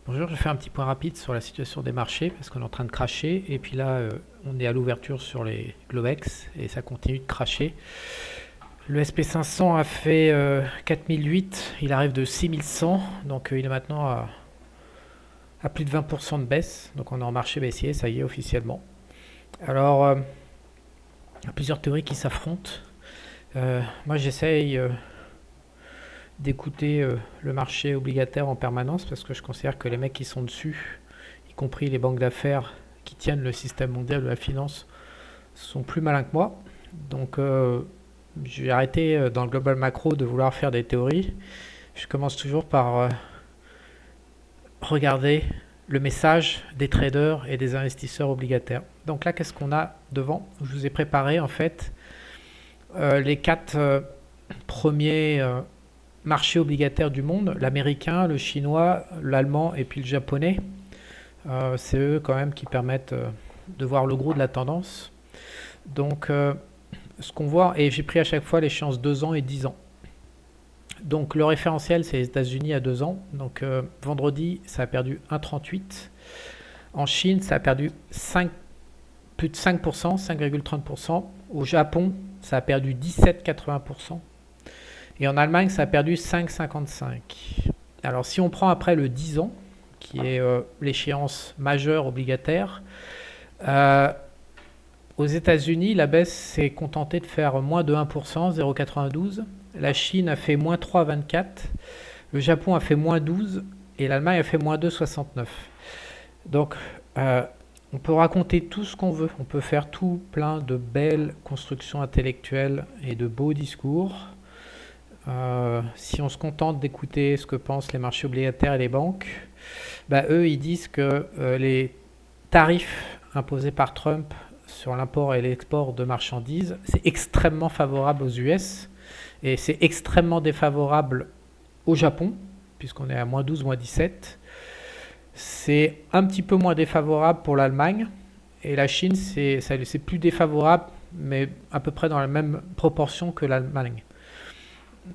Bonjour, je fais un petit point rapide sur la situation des marchés parce qu'on est en train de cracher et puis là on est à l'ouverture sur les Globex et ça continue de cracher. Le SP500 a fait 4008, il arrive de 6100 donc il est maintenant à plus de 20% de baisse, donc on est en marché baissier, ça y est officiellement. Alors il y a plusieurs théories qui s'affrontent. Moi j'essaye d'écouter le marché obligataire en permanence parce que je considère que les mecs qui sont dessus, y compris les banques d'affaires qui tiennent le système mondial de la finance, sont plus malins que moi. Donc j'ai arrêté dans le global macro de vouloir faire des théories. Je commence toujours par regarder le message des traders et des investisseurs obligataires. Donc là, qu'est-ce qu'on a devant? Je vous ai préparé en fait les quatre premiers marchés obligataires du monde, l'américain, le chinois, l'allemand et puis le japonais. C'est eux quand même qui permettent de voir le gros de la tendance. Donc ce qu'on voit, et j'ai pris à chaque fois l'échéance 2 ans et 10 ans. Donc le référentiel c'est les États-Unis à 2 ans. Donc vendredi ça a perdu 1,38. En Chine ça a perdu plus de 5%, 5,30%. Au Japon ça a perdu 17,80%. Et en Allemagne ça a perdu 5,55. Alors si on prend après le 10 ans, qui est l'échéance majeure obligataire, aux États-Unis, la baisse s'est contentée de faire moins de 1%, 0,92. La Chine a fait moins 3,24. Le Japon a fait moins 12. Et l'Allemagne a fait moins 2,69. Donc, on peut raconter tout ce qu'on veut. On peut faire tout plein de belles constructions intellectuelles et de beaux discours. Si on se contente d'écouter ce que pensent les marchés obligataires et les banques, bah, eux, ils disent que les tarifs imposés par Trump sur l'import et l'export de marchandises, c'est extrêmement favorable aux US et c'est extrêmement défavorable au Japon, puisqu'on est à moins 12, moins 17. C'est un petit peu moins défavorable pour l'Allemagne et la Chine, c'est plus défavorable, mais à peu près dans la même proportion que l'Allemagne.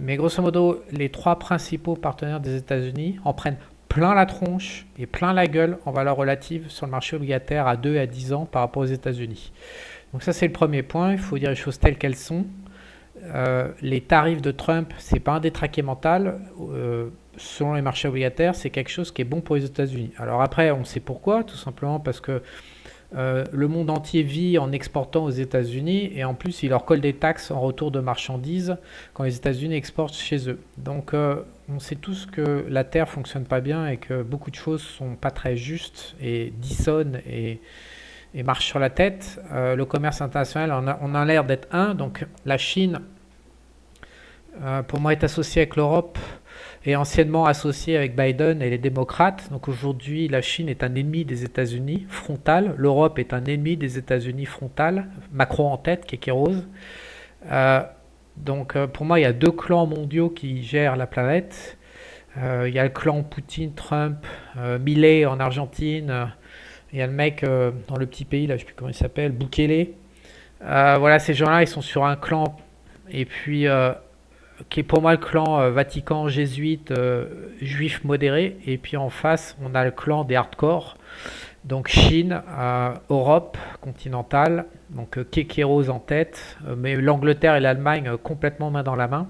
Mais grosso modo, les trois principaux partenaires des États-Unis en prennent plein la tronche et plein la gueule en valeur relative sur le marché obligataire à 2 et à 10 ans par rapport aux États-Unis. Donc ça c'est le premier point, il faut dire les choses telles qu'elles sont. Les tarifs de Trump, c'est pas un détraqué mental. Selon les marchés obligataires, c'est quelque chose qui est bon pour les États-Unis. Alors après, on sait pourquoi, tout simplement parce que le monde entier vit en exportant aux États-Unis et en plus, il leur colle des taxes en retour de marchandises quand les États-Unis exportent chez eux. Donc, on sait tous que la Terre fonctionne pas bien et que beaucoup de choses sont pas très justes et dissonnent et marchent sur la tête. Le commerce international, on a l'air d'être un. Donc, la Chine, pour moi, est associée avec l'Europe et anciennement associé avec Biden et les démocrates. Donc aujourd'hui, la Chine est un ennemi des États-Unis, frontal. L'Europe est un ennemi des États-Unis, frontal. Macron en tête, Kékéros. Donc pour moi, il y a deux clans mondiaux qui gèrent la planète. Il y a le clan Poutine, Trump, Milei en Argentine. Il y a le mec dans le petit pays, là, je ne sais plus comment il s'appelle, Bukele. Voilà, ces gens-là, ils sont sur un clan. Et puis qui est pour moi le clan Vatican jésuite juif modéré, et puis en face on a le clan des hardcore, donc Chine, Europe continentale, donc Kékéros en tête, mais l'Angleterre et l'Allemagne complètement main dans la main.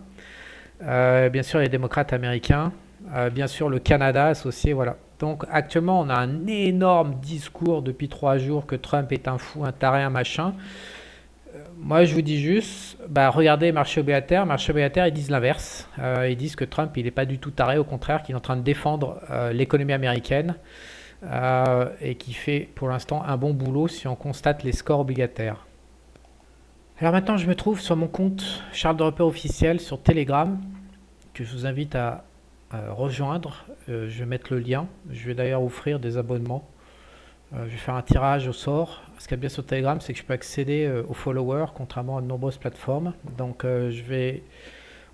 Bien sûr les démocrates américains, bien sûr le Canada associé, voilà. Donc actuellement on a un énorme discours depuis 3 jours que Trump est un fou, un taré, un machin. Moi, je vous dis juste, bah, regardez les marchés obligataires. Les marchés obligataires, ils disent l'inverse. Ils disent que Trump, il n'est pas du tout taré, au contraire, qu'il est en train de défendre l'économie américaine et qui fait pour l'instant un bon boulot si on constate les scores obligataires. Alors maintenant, je me trouve sur mon compte Charles de Repère officiel sur Telegram, que je vous invite à rejoindre. Je vais mettre le lien. Je vais d'ailleurs offrir des abonnements. Je vais faire un tirage au sort. Ce qu'il y a bien sur Telegram, c'est que je peux accéder aux followers, contrairement à de nombreuses plateformes. Donc, je vais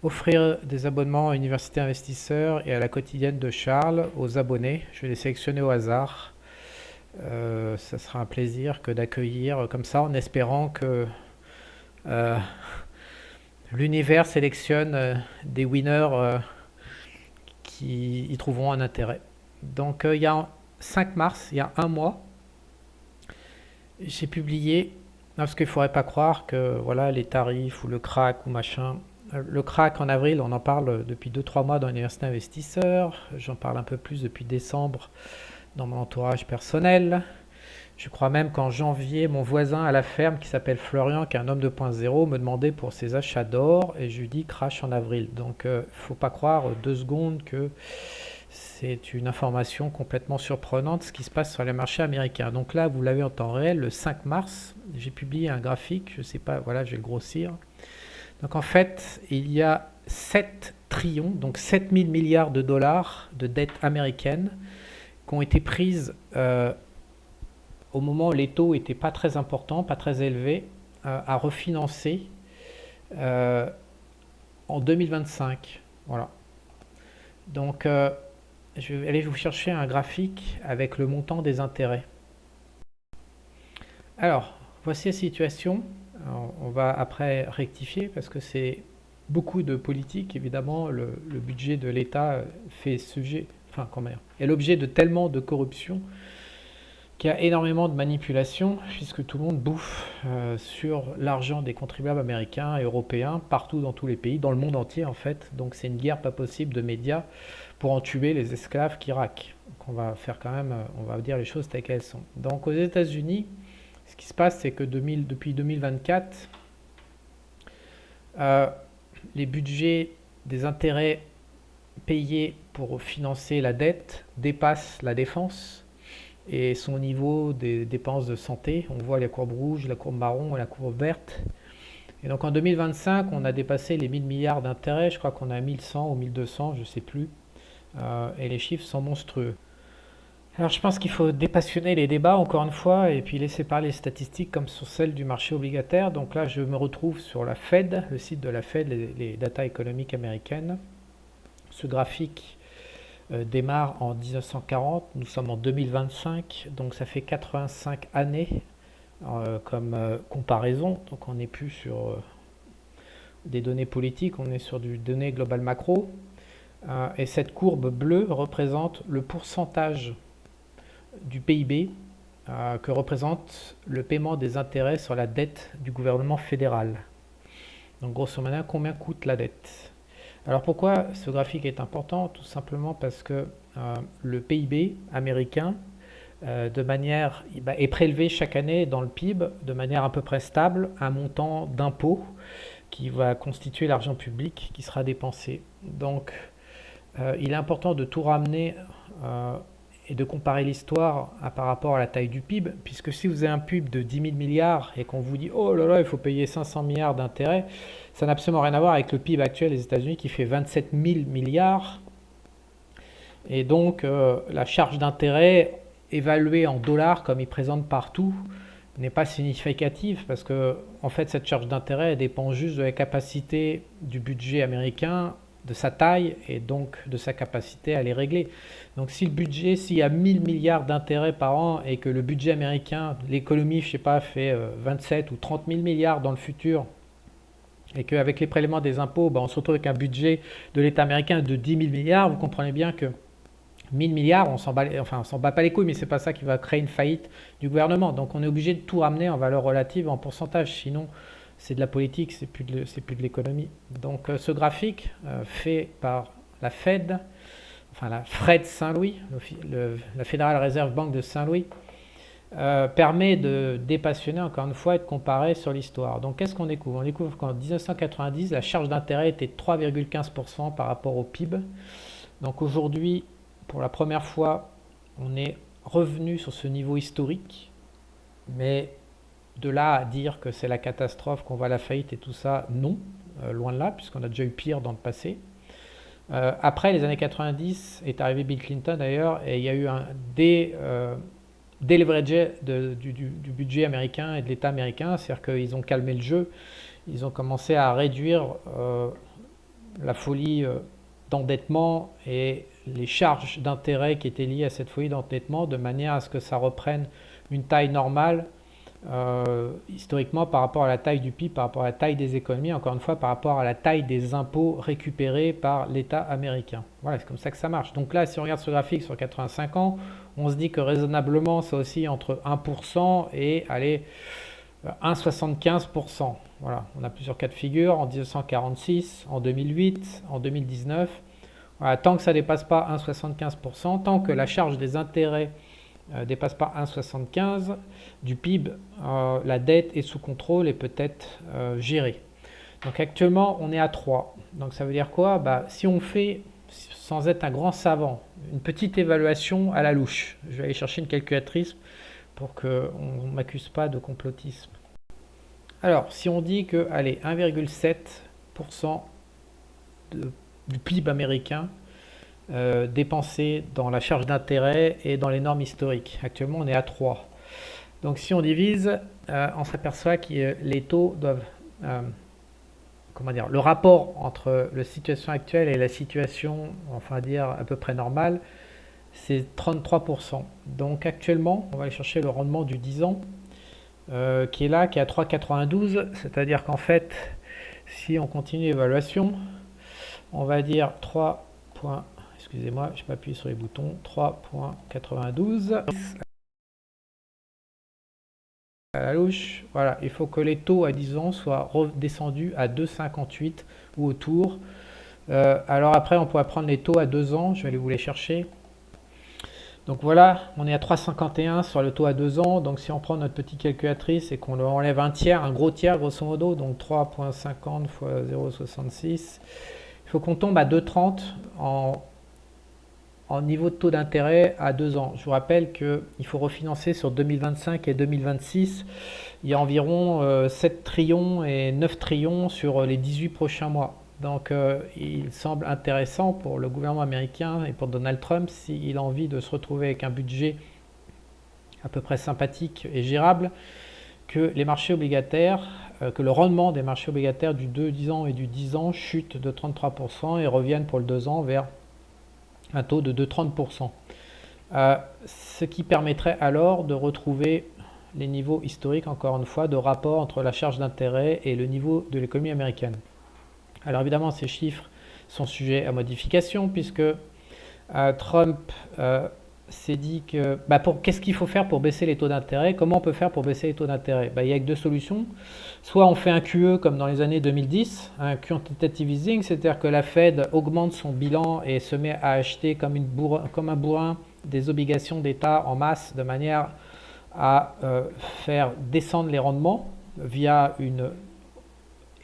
offrir des abonnements à Université Investisseurs et à la quotidienne de Charles aux abonnés. Je vais les sélectionner au hasard. Ça sera un plaisir que d'accueillir comme ça, en espérant que euh, l'univers sélectionne des winners qui y trouveront un intérêt. Donc il y a 5 mars, il y a un mois, j'ai publié, parce qu'il ne faudrait pas croire que voilà, les tarifs ou le crack ou machin. Le crack en avril, on en parle depuis 2 3 mois dans l'université investisseurs. J'en parle un peu plus depuis décembre dans mon entourage personnel. Je crois même qu'en janvier, mon voisin à la ferme qui s'appelle Florian, qui est un homme 2.0, me demandait pour ses achats d'or et je lui dis crash en avril. Donc il ne faut pas croire 2 secondes que c'est une information complètement surprenante ce qui se passe sur les marchés américains. Donc là, vous l'avez en temps réel, le 5 mars, j'ai publié un graphique, je ne sais pas, voilà, je vais le grossir. Donc en fait, il y a 7 trillions, donc 7000 milliards de dollars de dettes américaines qui ont été prises au moment où les taux n'étaient pas très importants, pas très élevés, à refinancer euh, en 2025. Voilà. Donc, je vais aller vous chercher un graphique avec le montant des intérêts. Alors, voici la situation. Alors, on va après rectifier parce que c'est beaucoup de politique. Évidemment, le budget de l'État fait sujet, enfin, comment dire, est l'objet de tellement de corruption qu'il y a énormément de manipulation puisque tout le monde bouffe sur l'argent des contribuables américains et européens partout dans tous les pays, dans le monde entier en fait. Donc c'est une guerre pas possible de médias pour entuber les esclaves qui raquent. Donc on va faire quand même, on va dire les choses telles qu'elles sont. Donc aux États-Unis, ce qui se passe, c'est que depuis 2024, euh, les budgets des intérêts payés pour financer la dette dépassent la défense et sont au niveau des dépenses de santé. On voit la courbe rouge, la courbe marron et la courbe verte. Et donc en 2025, on a dépassé les 1000 milliards d'intérêts. Je crois qu'on a 1100 ou 1200, je ne sais plus. Et les chiffres sont monstrueux. Alors je pense qu'il faut dépassionner les débats encore une fois et puis laisser parler les statistiques comme sur celles du marché obligataire. Donc là je me retrouve sur la Fed, le site de la Fed, les data économiques américaines. Ce graphique démarre en 1940, nous sommes en 2025, donc ça fait 85 années comme comparaison. Donc on n'est plus sur des données politiques, on est sur du données global macro. Et cette courbe bleue représente le pourcentage du PIB que représente le paiement des intérêts sur la dette du gouvernement fédéral. Donc grosso modo, combien coûte la dette? Alors pourquoi ce graphique est important? Tout simplement parce que le PIB américain est prélevé chaque année dans le PIB de manière à peu près stable, un montant d'impôt qui va constituer l'argent public qui sera dépensé. Donc il est important de tout ramener et de comparer l'histoire par rapport à la taille du PIB, puisque si vous avez un PIB de 10 000 milliards et qu'on vous dit oh là là, il faut payer 500 milliards d'intérêts, ça n'a absolument rien à voir avec le PIB actuel des États-Unis qui fait 27 000 milliards. Et donc la charge d'intérêt évaluée en dollars comme il présente partout n'est pas significative parce que en fait cette charge d'intérêt dépend juste de la capacité du budget américain, de sa taille et donc de sa capacité à les régler. Donc si le budget, s'il y a 1000 milliards d'intérêts par an et que le budget américain, l'économie, je sais pas, fait 27 ou 30 000 milliards dans le futur et qu'avec les prélèvements des impôts, on se retrouve avec un budget de l'État américain de 10 000 milliards, vous comprenez bien que 1000 milliards, on s'en bat pas les couilles, mais c'est pas ça qui va créer une faillite du gouvernement. Donc on est obligé de tout ramener en valeur relative, en pourcentage, sinon c'est de la politique, c'est plus de l'économie. Donc ce graphique fait par la Fed, enfin la Fred Saint-Louis, la Federal Reserve Bank de Saint-Louis, permet de dépassionner encore une fois et de comparer sur l'histoire. Donc qu'est-ce qu'on découvre? On découvre qu'en 1990, la charge d'intérêt était de 3,15% par rapport au PIB. Donc aujourd'hui, pour la première fois, on est revenu sur ce niveau historique, mais de là à dire que c'est la catastrophe, qu'on va à la faillite et tout ça, non, loin de là, puisqu'on a déjà eu pire dans le passé. Après les années 90 est arrivé Bill Clinton d'ailleurs, et il y a eu un deleverage du budget américain et de l'État américain, c'est-à-dire qu'ils ont calmé le jeu, ils ont commencé à réduire la folie d'endettement et les charges d'intérêt qui étaient liées à cette folie d'endettement de manière à ce que ça reprenne une taille normale historiquement par rapport à la taille du PIB, par rapport à la taille des économies, encore une fois par rapport à la taille des impôts récupérés par l'État américain. Voilà, c'est comme ça que ça marche. Donc là, si on regarde ce graphique sur 85 ans, on se dit que raisonnablement, ça oscille entre 1% et allez, 1,75%. Voilà, on a plusieurs cas de figure, en 1946, en 2008, en 2019. Voilà, tant que ça ne dépasse pas 1,75%, tant que la charge des intérêts dépasse pas 1,75 du PIB, la dette est sous contrôle et peut être gérée. Donc actuellement, on est à 3. Donc ça veut dire quoi? Si on fait, sans être un grand savant, une petite évaluation à la louche, je vais aller chercher une calculatrice pour qu'on ne m'accuse pas de complotisme. Alors, si on dit que, allez, 1,7% du PIB américain dépensés dans la charge d'intérêt et dans les normes historiques. Actuellement, on est à 3. Donc si on divise, on s'aperçoit que les taux doivent... le rapport entre la situation actuelle et la situation, enfin dire, à peu près normale, c'est 33%. Donc actuellement, on va aller chercher le rendement du 10 ans, qui est là, qui est à 3,92. C'est-à-dire qu'en fait, si on continue l'évaluation, on va dire 3. Excusez-moi, je m'appuie sur les boutons. 3,92 à la louche. Voilà, il faut que les taux à 10 ans soient redescendus à 2,58 ou autour. Alors après, on pourrait prendre les taux à 2 ans. Je vais aller vous les chercher. Donc voilà, on est à 3,51 sur le taux à 2 ans. Donc si on prend notre petite calculatrice et qu'on leur enlève un tiers, un gros tiers grosso modo, donc 3,50 fois 0,66, il faut qu'on tombe à 2,30 en niveau de taux d'intérêt à 2 ans. Je vous rappelle qu'il faut refinancer sur 2025 et 2026. Il y a environ 7 trillions et 9 trillions sur les 18 prochains mois. Donc il semble intéressant pour le gouvernement américain et pour Donald Trump, s'il a envie de se retrouver avec un budget à peu près sympathique et gérable, que les marchés obligataires, que le rendement des marchés obligataires du 2-10 ans et du 10 ans chute de 33% et revienne pour le 2 ans vers un taux de 2,30%. Ce qui permettrait alors de retrouver les niveaux historiques, encore une fois, de rapport entre la charge d'intérêt et le niveau de l'économie américaine. Alors évidemment, ces chiffres sont sujets à modification puisque Trump s'est dit que qu'est-ce qu'il faut faire pour baisser les taux d'intérêt? Comment on peut faire pour baisser les taux d'intérêt? Il y a que deux solutions. Soit on fait un QE comme dans les années 2010, un quantitative easing, c'est-à-dire que la Fed augmente son bilan et se met à acheter comme un bourrin des obligations d'État en masse de manière à faire descendre les rendements via une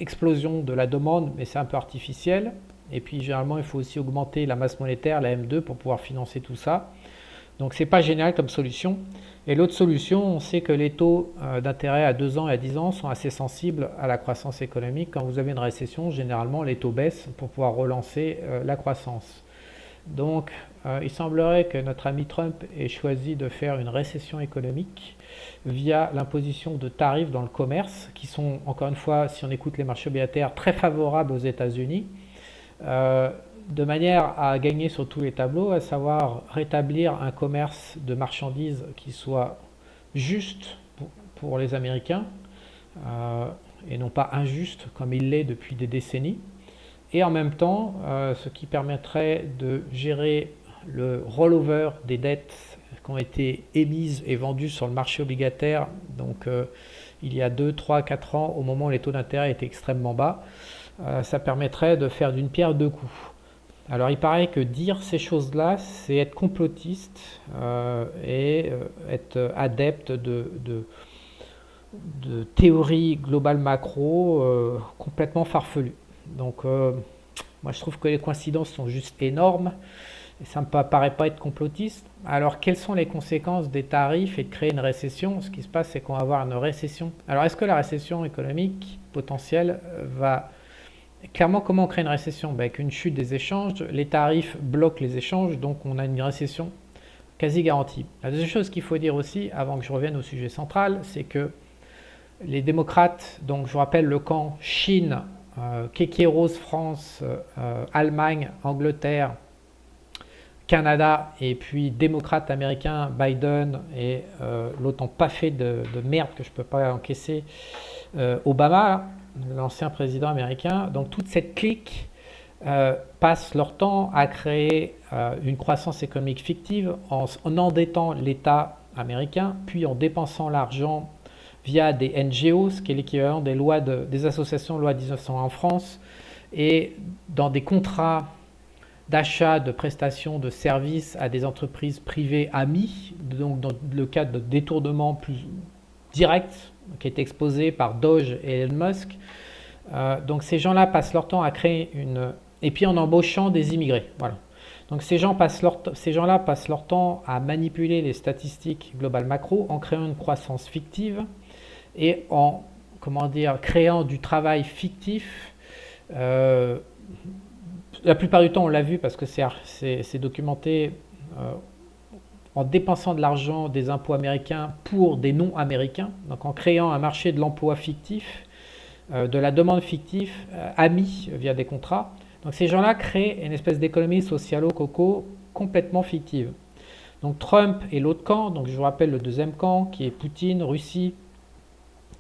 explosion de la demande, mais c'est un peu artificiel. Et puis généralement, il faut aussi augmenter la masse monétaire, la M2, pour pouvoir financer tout ça. Donc c'est pas génial comme solution. Et l'autre solution, on sait que les taux d'intérêt à 2 ans et à 10 ans sont assez sensibles à la croissance économique. Quand vous avez une récession, généralement les taux baissent pour pouvoir relancer la croissance. Donc il semblerait que notre ami Trump ait choisi de faire une récession économique via l'imposition de tarifs dans le commerce, qui sont, encore une fois, si on écoute les marchés obligataires, très favorables aux États-Unis, de manière à gagner sur tous les tableaux, à savoir rétablir un commerce de marchandises qui soit juste pour les Américains, et non pas injuste comme il l'est depuis des décennies, et en même temps, ce qui permettrait de gérer le rollover des dettes qui ont été émises et vendues sur le marché obligataire, donc il y a 2, 3, 4 ans, au moment où les taux d'intérêt étaient extrêmement bas, ça permettrait de faire d'une pierre deux coups. Alors il paraît que dire ces choses-là, c'est être complotiste et être adepte de théories globales macro complètement farfelues. Donc moi je trouve que les coïncidences sont juste énormes et ça ne me paraît pas être complotiste. Alors quelles sont les conséquences des tarifs et de créer une récession? Ce qui se passe, c'est qu'on va avoir une récession. Alors est-ce que la récession économique potentielle va... Clairement, comment on crée une récession? Avec une chute des échanges, les tarifs bloquent les échanges, donc on a une récession quasi garantie. La deuxième chose qu'il faut dire aussi, avant que je revienne au sujet central, c'est que les démocrates, donc je vous rappelle le camp Chine, Kékéros, France, Allemagne, Angleterre, Canada et puis démocrate américain Biden et l'autre pas fait de merde que je ne peux pas encaisser, Obama, l'ancien président américain. Donc toute cette clique passent leur temps à créer une croissance économique fictive en endettant l'État américain, puis en dépensant l'argent via des NGO, ce qui est l'équivalent des associations de loi 1901 en France, et dans des contrats d'achat de prestations de services à des entreprises privées amies, donc dans le cadre de détournement plus direct qui est exposé par Doge et Elon Musk. Donc ces gens-là passent leur temps à créer et puis en embauchant des immigrés. Voilà. Donc ces gens-là passent leur temps à manipuler les statistiques globales macro en créant une croissance fictive et en créant du travail fictif. La plupart du temps, on l'a vu parce que c'est documenté en dépensant de l'argent des impôts américains pour des non-américains, donc en créant un marché de l'emploi fictif, de la demande fictive, amis via des contrats. Donc ces gens-là créent une espèce d'économie socialo-coco complètement fictive. Donc Trump est l'autre camp, donc je vous rappelle le deuxième camp qui est Poutine, Russie,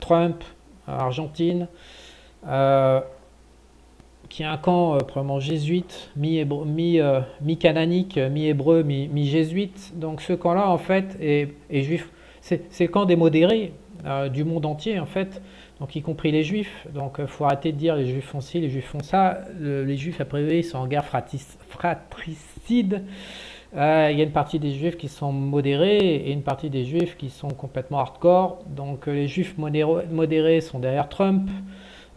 Trump, Argentine, qui est un camp probablement jésuite, mi-cananique, mi-hébreu, mi-jésuite. Donc ce camp-là, en fait, est juif. C'est le camp des modérés du monde entier, en fait, donc y compris les juifs. Donc il faut arrêter de dire les juifs font ci, les juifs font ça. Les juifs, a priori, sont en guerre fratricide. Il y a une partie des juifs qui sont modérés et une partie des juifs qui sont complètement hardcore. Donc les juifs modérés sont derrière Trump.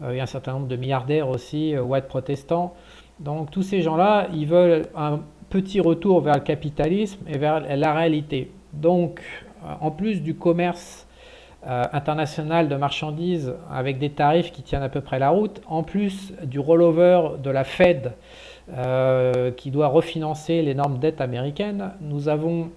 Il y a un certain nombre de milliardaires aussi, white protestants. Donc tous ces gens-là, ils veulent un petit retour vers le capitalisme et vers la réalité. Donc en plus du commerce international de marchandises avec des tarifs qui tiennent à peu près la route, en plus du rollover de la Fed qui doit refinancer l'énorme dette américaine, nous avons,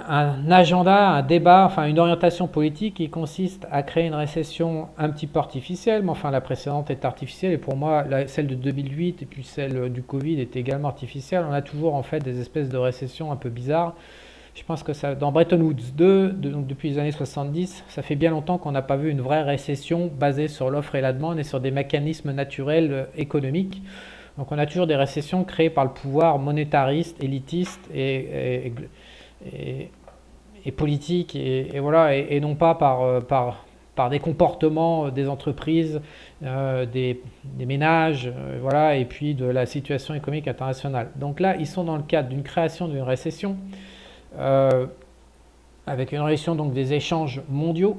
un agenda, un débat, enfin une orientation politique qui consiste à créer une récession un petit peu artificielle, mais enfin la précédente est artificielle et pour moi celle de 2008 et puis celle du Covid est également artificielle. On a toujours en fait des espèces de récessions un peu bizarres. Je pense que ça, dans Bretton Woods 2, donc depuis les années 70, ça fait bien longtemps qu'on n'a pas vu une vraie récession basée sur l'offre et la demande et sur des mécanismes naturels économiques. Donc on a toujours des récessions créées par le pouvoir monétariste, élitiste et politique et voilà, et non pas par des comportements des entreprises, des ménages, voilà, et puis de la situation économique internationale. Donc là, ils sont dans le cadre d'une création d'une récession, avec une réduction donc des échanges mondiaux.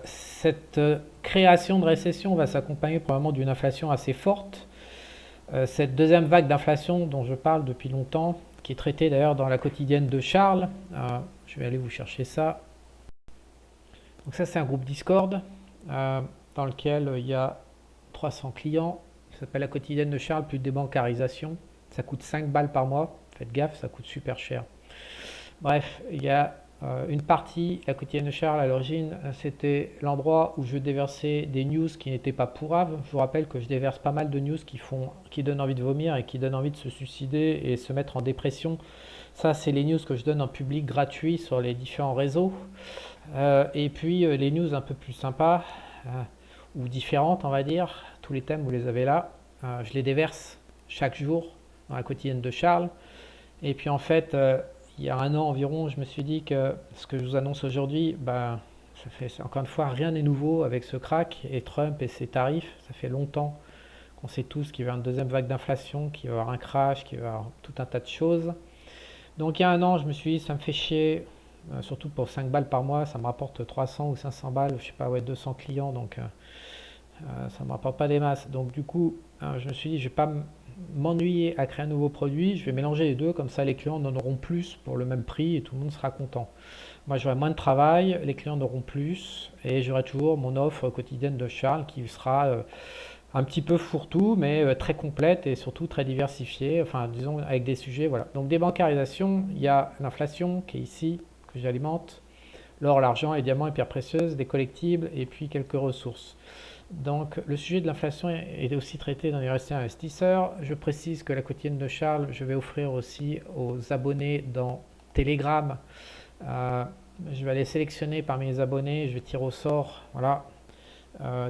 Cette création de récession va s'accompagner probablement d'une inflation assez forte. Cette deuxième vague d'inflation dont je parle depuis longtemps, qui est traitée d'ailleurs dans la quotidienne de Charles, je vais aller vous chercher ça. Donc ça c'est un groupe Discord dans lequel il y a 300 clients. Ça s'appelle la quotidienne de Charles plus débancarisation. Ça coûte 5 balles par mois. Faites gaffe, ça coûte super cher. Bref, il y a une partie, la quotidienne de Charles à l'origine, c'était l'endroit où je déversais des news qui n'étaient pas pourraves. Je vous rappelle que je déverse pas mal de news qui donnent envie de vomir et qui donnent envie de se suicider et se mettre en dépression. Ça, c'est les news que je donne en public gratuit sur les différents réseaux. Et puis les news un peu plus sympas ou différentes, on va dire. Tous les thèmes, vous les avez là. Je les déverse chaque jour dans la quotidienne de Charles. Et puis en fait, il y a un an environ, je me suis dit que ce que je vous annonce aujourd'hui, ça fait encore une fois rien n'est nouveau avec ce crack et Trump et ses tarifs. Ça fait longtemps qu'on sait tous qu'il va y avoir une deuxième vague d'inflation, qu'il va y avoir un crash, qu'il va y avoir tout un tas de choses. Donc il y a un an, je me suis dit, ça me fait chier, surtout pour 5 balles par mois, ça me rapporte 300 ou 500 balles, je sais pas, ouais, 200 clients, donc ça me rapporte pas des masses. Donc du coup, je me suis dit, je vais pas m'ennuyer à créer un nouveau produit, je vais mélanger les deux, comme ça les clients en auront plus pour le même prix et tout le monde sera content. Moi j'aurai moins de travail, les clients en auront plus et j'aurai toujours mon offre quotidienne de Charles qui sera un petit peu fourre-tout mais très complète et surtout très diversifiée, enfin disons avec des sujets, voilà. Donc débancarisation, il y a l'inflation qui est ici, que j'alimente, l'or, l'argent, les diamants, les pierres précieuses, des collectibles et puis quelques ressources. Donc, le sujet de l'inflation est aussi traité dans Université Investisseurs. Je précise que la quotidienne de Charles, je vais offrir aussi aux abonnés dans Telegram. Euh, je vais aller sélectionner parmi les abonnés, je vais tirer au sort, voilà,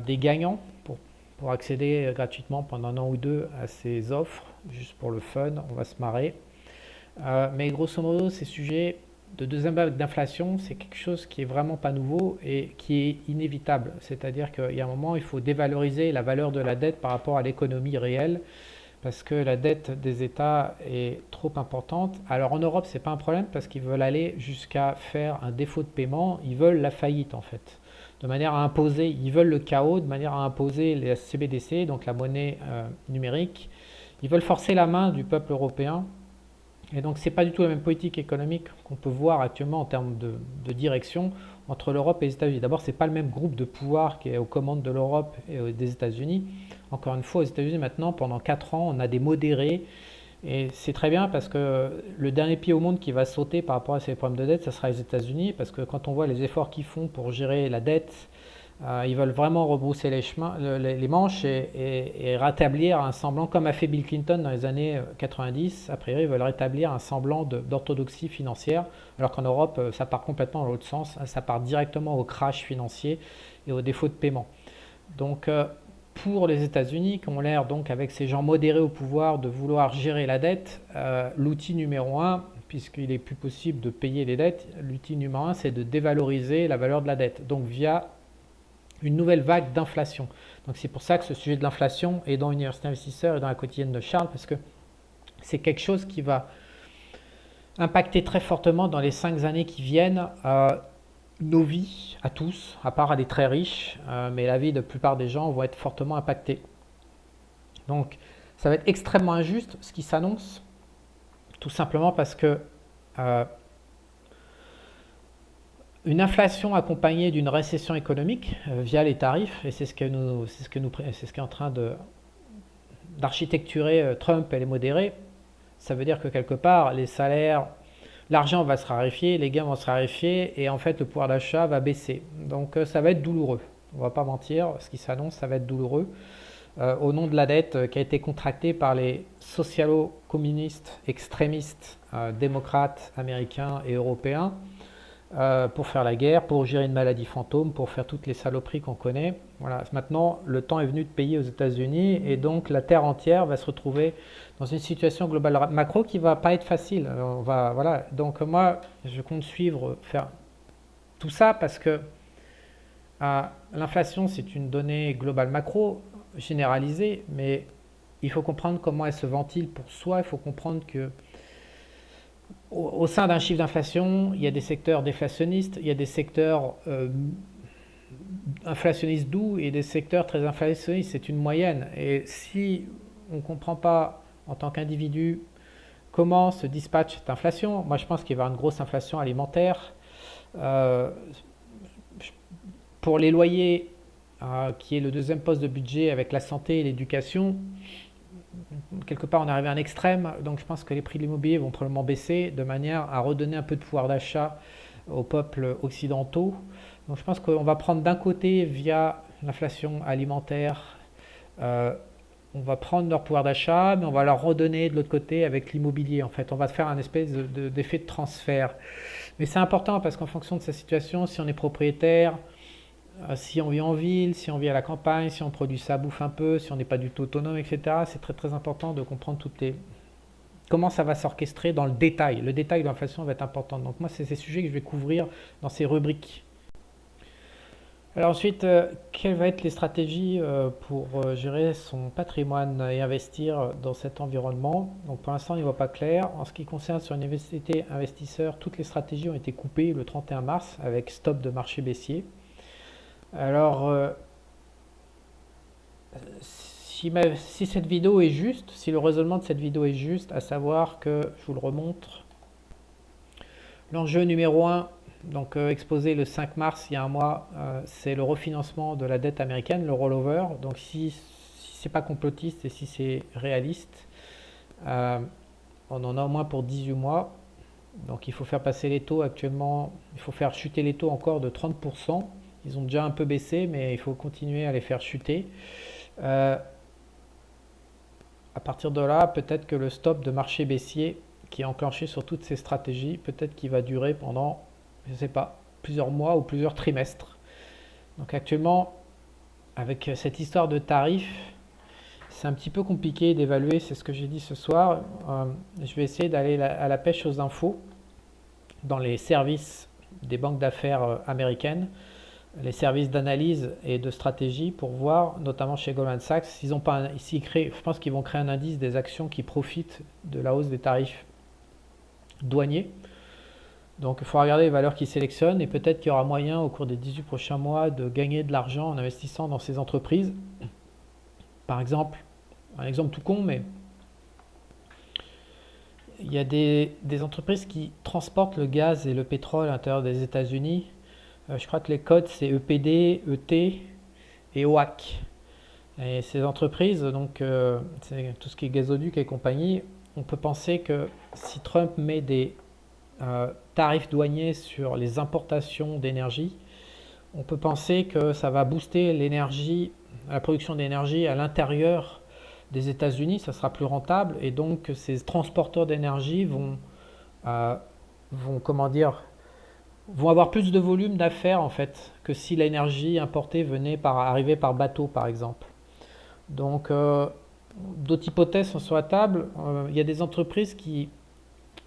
des gagnants pour accéder gratuitement pendant un an ou deux à ces offres, juste pour le fun, on va se marrer. Mais grosso modo, ces sujets de deuxième vague d'inflation, c'est quelque chose qui est vraiment pas nouveau et qui est inévitable. C'est-à-dire qu'il y a un moment, il faut dévaloriser la valeur de la dette par rapport à l'économie réelle parce que la dette des États est trop importante. Alors en Europe, c'est pas un problème parce qu'ils veulent aller jusqu'à faire un défaut de paiement, ils veulent la faillite en fait, de manière à imposer, ils veulent le chaos de manière à imposer les CBDC, donc la monnaie numérique. Ils veulent forcer la main du peuple européen et donc, ce n'est pas du tout la même politique économique qu'on peut voir actuellement en termes de direction entre l'Europe et les États-Unis. D'abord, ce n'est pas le même groupe de pouvoir qui est aux commandes de l'Europe et des États-Unis. Encore une fois, aux États-Unis, maintenant, pendant 4 ans, on a des modérés. Et c'est très bien parce que le dernier pays au monde qui va sauter par rapport à ces problèmes de dette, ce sera les États-Unis. Parce que quand on voit les efforts qu'ils font pour gérer la dette, ils veulent vraiment rebrousser les manches et rétablir un semblant, comme a fait Bill Clinton dans les années 90. A priori, ils veulent rétablir un semblant d'orthodoxie financière, alors qu'en Europe, ça part complètement dans l'autre sens. Ça part directement au crash financier et au défaut de paiement. Donc, pour les États-Unis, qui ont l'air, donc, avec ces gens modérés au pouvoir, de vouloir gérer la dette, l'outil numéro un, puisqu'il est plus possible de payer les dettes, l'outil numéro un, c'est de dévaloriser la valeur de la dette. Donc, via une nouvelle vague d'inflation. Donc c'est pour ça que ce sujet de l'inflation est dans Université Investisseur et dans la quotidienne de Charles, parce que c'est quelque chose qui va impacter très fortement dans les 5 années qui viennent nos vies à tous, à part à des très riches, mais la vie de la plupart des gens va être fortement impactée. Donc ça va être extrêmement injuste ce qui s'annonce, tout simplement parce que une inflation accompagnée d'une récession économique via les tarifs, et c'est ce qui est en train d'architecturer Trump et les modérés, ça veut dire que quelque part, les salaires, l'argent va se raréfier, les gains vont se raréfier, et en fait, le pouvoir d'achat va baisser. Donc ça va être douloureux. On ne va pas mentir, ce qui s'annonce, ça va être douloureux. Au nom de la dette qui a été contractée par les socialo-communistes, extrémistes, démocrates américains et européens, pour faire la guerre, pour gérer une maladie fantôme, pour faire toutes les saloperies qu'on connaît. Voilà. Maintenant, le temps est venu de payer aux États-Unis et donc la terre entière va se retrouver dans une situation globale macro qui va pas être facile. Voilà. Donc moi, je compte suivre, faire tout ça parce que l'inflation, c'est une donnée globale macro généralisée, mais il faut comprendre comment elle se ventile pour soi. Il faut comprendre que au sein d'un chiffre d'inflation, il y a des secteurs déflationnistes, il y a des secteurs inflationnistes doux et des secteurs très inflationnistes. C'est une moyenne. Et si on ne comprend pas en tant qu'individu comment se dispatche cette inflation, moi je pense qu'il va y avoir une grosse inflation alimentaire. Euh, pour les loyers, qui est le deuxième poste de budget avec la santé et l'éducation, quelque part on est arrivé à un extrême, donc je pense que les prix de l'immobilier vont probablement baisser de manière à redonner un peu de pouvoir d'achat aux peuples occidentaux. Donc je pense qu'on va prendre d'un côté via l'inflation alimentaire, on va prendre leur pouvoir d'achat, mais on va leur redonner de l'autre côté avec l'immobilier. En fait, on va faire un espèce d'effet de transfert. Mais c'est important parce qu'en fonction de sa situation, si on est propriétaire, si on vit en ville, si on vit à la campagne, si on produit sa bouffe un peu, si on n'est pas du tout autonome, etc. C'est très très important de comprendre comment ça va s'orchestrer dans le détail. Le détail de l'inflation va être important. Donc moi, c'est ces sujets que je vais couvrir dans ces rubriques. Alors ensuite, quelles vont être les stratégies pour gérer son patrimoine et investir dans cet environnement? Donc pour l'instant, il n'y va pas clair. En ce qui concerne sur une université investisseur, toutes les stratégies ont été coupées le 31 mars avec stop de marché baissier. Alors, si cette vidéo est juste, si le raisonnement de cette vidéo est juste, à savoir que, je vous le remontre, l'enjeu numéro un, donc exposé le 5 mars, il y a un mois, c'est le refinancement de la dette américaine, le rollover. Donc si c'est pas complotiste et si c'est réaliste, on en a au moins pour 18 mois. Donc il faut faire passer les taux actuellement, il faut faire chuter les taux encore de 30%. Ils ont déjà un peu baissé, mais il faut continuer à les faire chuter. Euh, à partir de là, peut-être que le stop de marché baissier qui est enclenché sur toutes ces stratégies, peut-être qu'il va durer pendant, je ne sais pas, plusieurs mois ou plusieurs trimestres. Donc actuellement, avec cette histoire de tarifs, c'est un petit peu compliqué d'évaluer, c'est ce que j'ai dit ce soir. Je vais essayer d'aller à la pêche aux infos dans les services des banques d'affaires américaines, les services d'analyse et de stratégie pour voir, notamment chez Goldman Sachs, s'ils ont pas, je pense qu'ils vont créer un indice des actions qui profitent de la hausse des tarifs douaniers. Donc il faut regarder les valeurs qu'ils sélectionnent et peut-être qu'il y aura moyen au cours des 18 prochains mois de gagner de l'argent en investissant dans ces entreprises. Par exemple, un exemple tout con, mais il y a des entreprises qui transportent le gaz et le pétrole à l'intérieur des États-Unis. Je crois que les codes c'est EPD, ET et OAC. Et ces entreprises, donc c'est tout ce qui est gazoduc et compagnie, on peut penser que si Trump met des tarifs douaniers sur les importations d'énergie, on peut penser que ça va booster l'énergie, la production d'énergie à l'intérieur des États-Unis, ça sera plus rentable et donc ces transporteurs d'énergie euh, comment dire, vont avoir plus de volume d'affaires en fait que si l'énergie importée arrivait par bateau par exemple. Donc d'autres hypothèses sont sur la table. Il y a des entreprises qui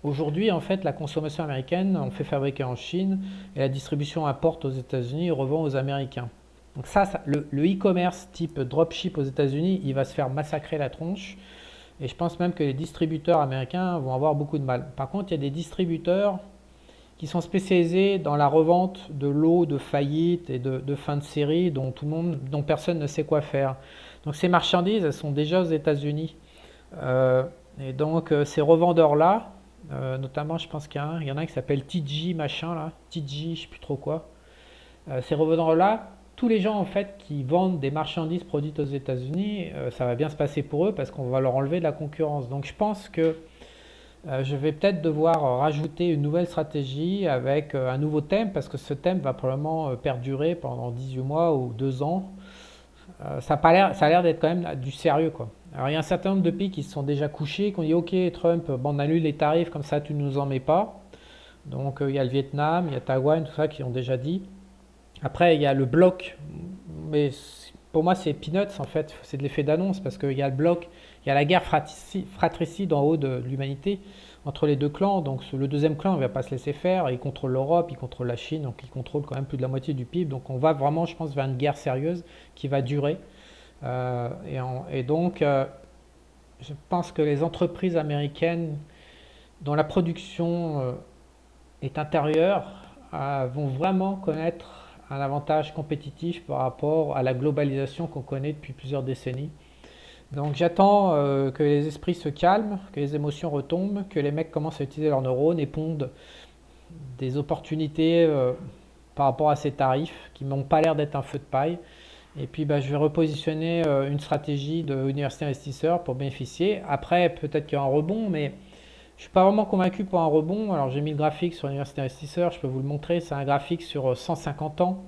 aujourd'hui en fait la consommation américaine on fait fabriquer en Chine et la distribution importe aux États-Unis et revend aux Américains. Donc le e-commerce type dropship aux États-Unis, il va se faire massacrer la tronche. Et je pense même que les distributeurs américains vont avoir beaucoup de mal. Par contre, il y a des distributeurs qui sont spécialisés dans la revente de lots de faillite et de fin de série dont personne ne sait quoi faire. Donc ces marchandises, elles sont déjà aux États-Unis. Et donc ces revendeurs-là, notamment je pense qu'il y en a un qui s'appelle TG machin là, TG, je sais plus trop quoi. Ces revendeurs-là, tous les gens en fait qui vendent des marchandises produites aux États-Unis, ça va bien se passer pour eux parce qu'on va leur enlever de la concurrence. Donc je pense que je vais peut-être devoir rajouter une nouvelle stratégie avec un nouveau thème parce que ce thème va probablement perdurer pendant 18 mois ou 2 ans. Ça a l'air d'être quand même du sérieux quoi. Alors il y a un certain nombre de pays qui se sont déjà couchés, qui ont dit ok Trump, bon, on annule les tarifs comme ça tu ne nous en mets pas. Donc il y a le Vietnam, il y a Taïwan, tout ça qui ont déjà dit. Après il y a le bloc, mais pour moi c'est peanuts en fait, c'est de l'effet d'annonce parce qu'il y a le bloc, il y a la guerre fratricide en haut de l'humanité entre les deux clans, donc le deuxième clan ne va pas se laisser faire, il contrôle l'Europe, il contrôle la Chine, donc il contrôle quand même plus de la moitié du PIB, donc on va vraiment je pense vers une guerre sérieuse qui va durer. Et donc je pense que les entreprises américaines dont la production est intérieure vont vraiment connaître un avantage compétitif par rapport à la globalisation qu'on connaît depuis plusieurs décennies. Donc j'attends que les esprits se calment, que les émotions retombent, que les mecs commencent à utiliser leurs neurones et pondent des opportunités par rapport à ces tarifs qui n'ont pas l'air d'être un feu de paille. Et puis je vais repositionner une stratégie de université investisseur pour bénéficier. Après, peut-être qu'il y a un rebond, mais je ne suis pas vraiment convaincu pour un rebond. Alors j'ai mis le graphique sur université investisseur, je peux vous le montrer. C'est un graphique sur 150 ans.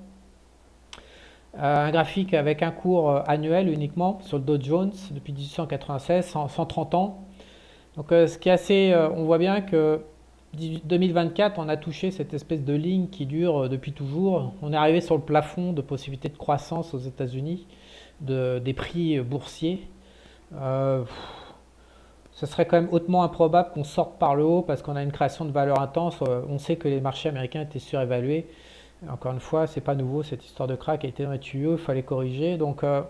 Un graphique avec un cours annuel uniquement sur le Dow Jones depuis 1896, 130 ans. Donc ce qui est assez, on voit bien que 2024, on a touché cette espèce de ligne qui dure depuis toujours. On est arrivé sur le plafond de possibilités de croissance aux États-Unis, des prix boursiers. Ce serait quand même hautement improbable qu'on sorte par le haut parce qu'on a une création de valeur intense. On sait que les marchés américains étaient surévalués. Encore une fois, c'est pas nouveau, cette histoire de crack a été dans les tuyaux, il fallait corriger. Donc, je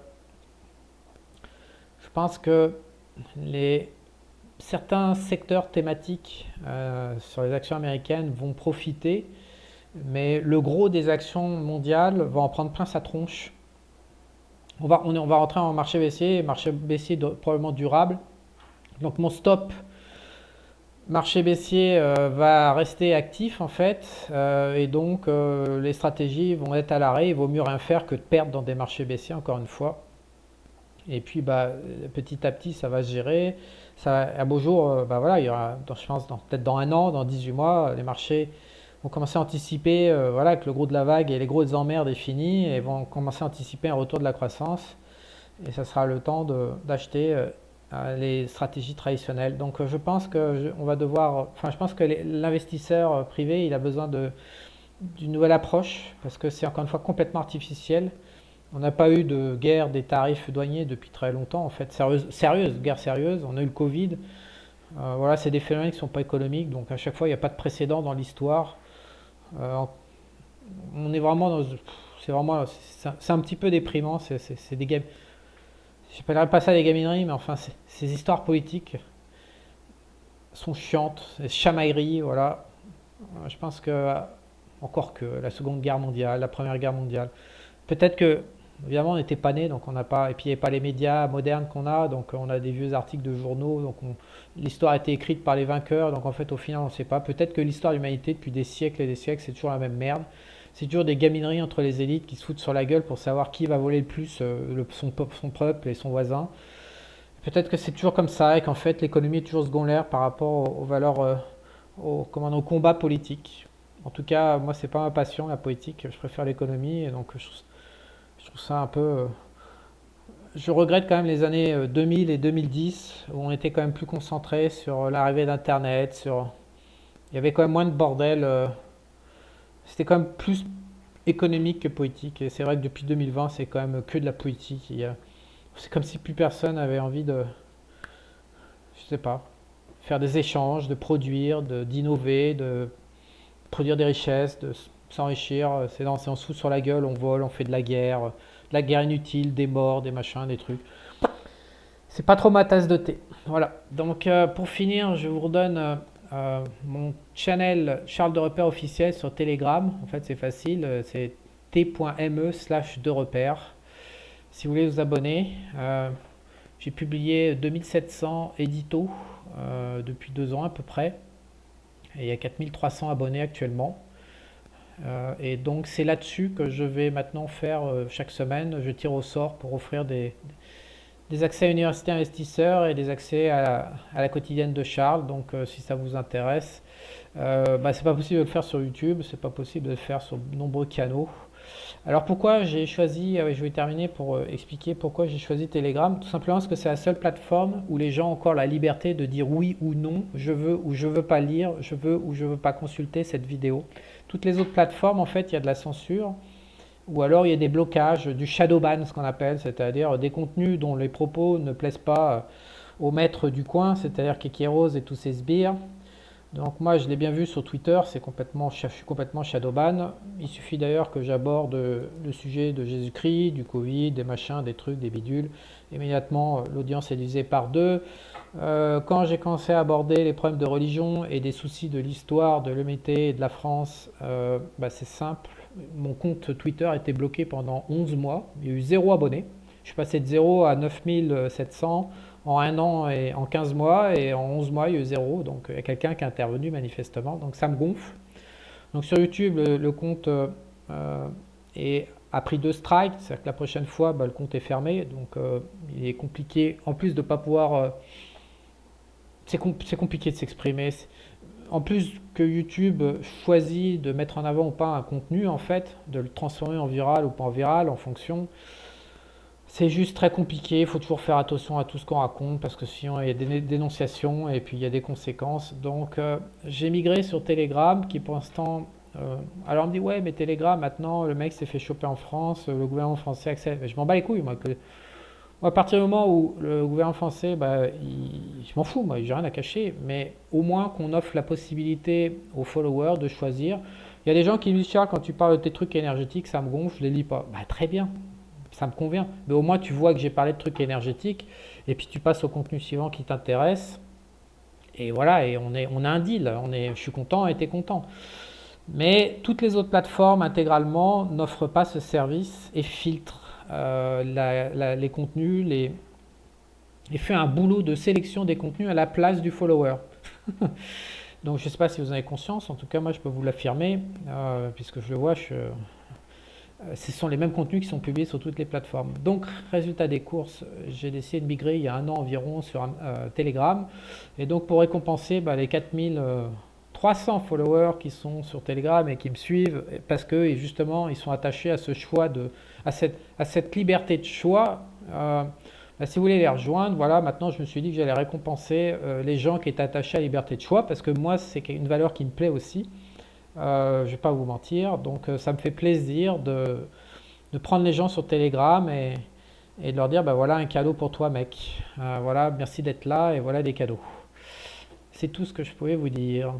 pense que certains secteurs thématiques sur les actions américaines vont profiter, mais le gros des actions mondiales va en prendre plein sa tronche. On va rentrer en marché baissier probablement durable. Donc, mon stop marché baissier va rester actif en fait et donc les stratégies vont être à l'arrêt. Il vaut mieux rien faire que de perdre dans des marchés baissiers encore une fois. Et puis petit à petit ça va se gérer. Un beau jour, voilà, il y aura, je pense peut-être dans un an, dans 18 mois, les marchés vont commencer à anticiper voilà, que le gros de la vague et les grosses emmerdes est fini et vont commencer à anticiper un retour de la croissance. Et ça sera le temps d'acheter les stratégies traditionnelles. Donc je pense que on va devoir, enfin je pense que l'investisseur privé il a besoin d'une nouvelle approche parce que c'est encore une fois complètement artificiel. On n'a pas eu de guerre des tarifs douaniers depuis très longtemps en fait, guerre sérieuse. On a eu le Covid. Voilà, c'est des phénomènes qui ne sont pas économiques, donc à chaque fois il n'y a pas de précédent dans l'histoire. Euh, on est vraiment dans, c'est vraiment, c'est un petit peu déprimant. C'est des gamins. Je n'appellerais pas ça des gamineries, mais enfin, ces histoires politiques sont chiantes, ces chamailleries, voilà. Je pense que, encore que la Seconde Guerre mondiale, la Première Guerre mondiale, peut-être que, évidemment, on n'était pas nés, donc on n'a pas, et puis il n'y avait pas les médias modernes qu'on a, donc on a des vieux articles de journaux, donc l'histoire a été écrite par les vainqueurs, donc en fait, au final, on ne sait pas. Peut-être que l'histoire de l'humanité, depuis des siècles et des siècles, c'est toujours la même merde. C'est toujours des gamineries entre les élites qui se foutent sur la gueule pour savoir qui va voler le plus son peuple et son voisin. Peut-être que c'est toujours comme ça et qu'en fait l'économie est toujours secondaire par rapport aux valeurs, aux combats politiques. En tout cas, moi c'est pas ma passion la politique, je préfère l'économie et donc je trouve ça un peu. Je regrette quand même les années 2000 et 2010 où on était quand même plus concentré sur l'arrivée d'Internet, il y avait quand même moins de bordel. C'était quand même plus économique que politique et c'est vrai que depuis 2020 c'est quand même que de la politique. C'est comme si plus personne avait envie de, je sais pas, faire des échanges, de produire, d'innover, de produire des richesses, de s'enrichir. C'est on se fout sur la gueule, on vole, on fait de la guerre inutile, des morts, des machins, des trucs. C'est pas trop ma tasse de thé. Voilà. Donc pour finir, je vous redonne mon channel Charles de Repère officiel sur Telegram. En fait, c'est facile, c'est t.me/de repère. Si vous voulez vous abonner, j'ai publié 2700 éditos depuis 2 ans à peu près. Et il y a 4300 abonnés actuellement. Et donc c'est là-dessus que je vais maintenant faire chaque semaine. Je tire au sort pour offrir des accès à Université Investisseurs et des accès à la quotidienne de Charles. Donc si ça vous intéresse, c'est pas possible de le faire sur YouTube, c'est pas possible de le faire sur de nombreux canaux. Alors pourquoi j'ai choisi, je vais terminer pour expliquer pourquoi j'ai choisi Telegram. Tout simplement parce que c'est la seule plateforme où les gens ont encore la liberté de dire oui ou non, je veux ou je veux pas lire, je veux ou je veux pas consulter cette vidéo. Toutes les autres plateformes, en fait, il y a de la censure. Ou alors il y a des blocages, du shadow ban, ce qu'on appelle, c'est-à-dire des contenus dont les propos ne plaisent pas au maître du coin, c'est-à-dire Keke Rose et tous ses sbires. Donc moi je l'ai bien vu sur Twitter, je suis complètement shadowban. Il suffit d'ailleurs que j'aborde le sujet de Jésus-Christ, du Covid, des machins, des trucs, des bidules. Immédiatement l'audience est divisée par deux. Quand j'ai commencé à aborder les problèmes de religion et des soucis de l'histoire de l'humanité et de la France, c'est simple. Mon compte Twitter a été bloqué pendant 11 mois. Il y a eu 0 abonnés. Je suis passé de 0 à 9700 en 1 an et en 15 mois, et en 11 mois, il y a eu 0. Donc il y a quelqu'un qui est intervenu manifestement. Donc ça me gonfle. Donc sur YouTube, le compte a pris 2 strikes. C'est-à-dire que la prochaine fois, le compte est fermé. Donc il est compliqué, en plus de ne pas pouvoir... c'est compliqué de s'exprimer. En plus que YouTube choisit de mettre en avant ou pas un contenu, en fait, de le transformer en viral ou pas en viral en fonction, c'est juste très compliqué. Il faut toujours faire attention à tout ce qu'on raconte parce que sinon il y a des dénonciations et puis il y a des conséquences. Donc j'ai migré sur Telegram qui pour l'instant... alors on me dit ouais mais Telegram maintenant le mec s'est fait choper en France, le gouvernement français accepte. Mais je m'en bats les couilles moi. Moi, à partir du moment où le gouvernement français, je m'en fous, moi, j'ai rien à cacher, mais au moins qu'on offre la possibilité aux followers de choisir. Il y a des gens qui me disent, Charles, quand tu parles de tes trucs énergétiques, ça me gonfle, je les lis pas. Très bien, ça me convient. Mais au moins, tu vois que j'ai parlé de trucs énergétiques, et puis tu passes au contenu suivant qui t'intéresse. Et voilà, et on a un deal. Je suis content et tu es content. Mais toutes les autres plateformes intégralement n'offrent pas ce service et filtrent les contenus, et fait un boulot de sélection des contenus à la place du follower. Donc je ne sais pas si vous en avez conscience, en tout cas moi je peux vous l'affirmer, puisque je le vois, ce sont les mêmes contenus qui sont publiés sur toutes les plateformes. Donc résultat des courses, j'ai décidé de migrer il y a 1 an environ sur Telegram, et donc pour récompenser les 4000 300 followers qui sont sur Telegram et qui me suivent parce que justement ils sont attachés à ce choix à cette liberté de choix. Bah, si vous voulez les rejoindre, voilà, maintenant je me suis dit que j'allais récompenser les gens qui étaient attachés à la liberté de choix parce que moi c'est une valeur qui me plaît aussi. Je ne vais pas vous mentir, donc ça me fait plaisir de prendre les gens sur Telegram et de leur dire, bah voilà un cadeau pour toi mec, voilà, merci d'être là et voilà des cadeaux. C'est tout ce que je pouvais vous dire.